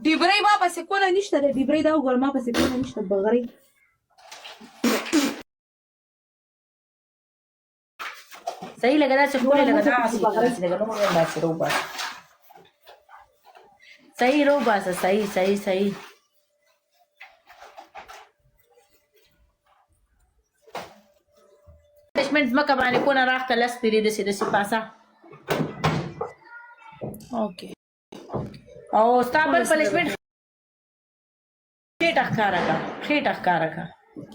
ډیبرې ما پسې کوله نشته دی ډیبرې دا وګوره ما پسې کوله نشته بغرې صحیح لګا داسې ښکلې لګا داسې لګا نور هم داسې روباسه صحیح روباسه صحیح پلیسمنټ ځمکه باندې کونه راښکه لس پیرې داسې پاسه اوکې او ستا بل پلیسمنټ خېټه ښکاره کا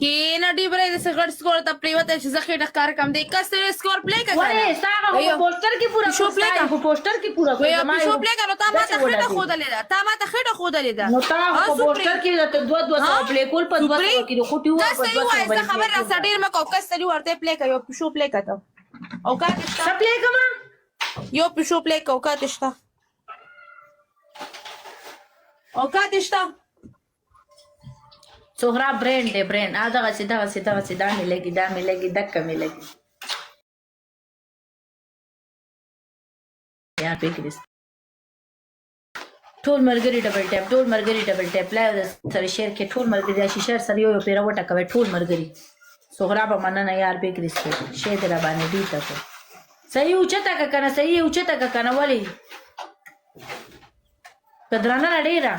کېنه ډیبرې داسې غټ سکور ته پرېوته چې زه خېټه ښکاره کړم دی کس ته سکور پلی که ولې ستا هغه په پوسټر کې پوره پیشو پلی که په پوسټر کې پوره پیشو پلی که نو تا ما ته خېټه ښودلې ده تا ما ته خېټه ښودلې ده نو تا په پوسټر کې درته 200 پلی کول په 200 کې د خوټي کس ته ووایه زه خبر راسه ډېر مه کوه کس ته ورته پلی که یو پیشو پلی که ته اوقات شته څه پلی کړمه یو پیشو پلی که اوقات شته سهراب برینډ دی برینډ دغسې دا مې لګي دکه مې لګي یا فکر ټول ملګري ډبل ټیپ لایو سره شیر کې ټول ملګري دا شیر سره یو پیره وټکوي ټول ملګري سهراب مننه یار فکر شی دې را باندې دی تاسو صحیح اوچته که کنه ولې قدرانه ډېره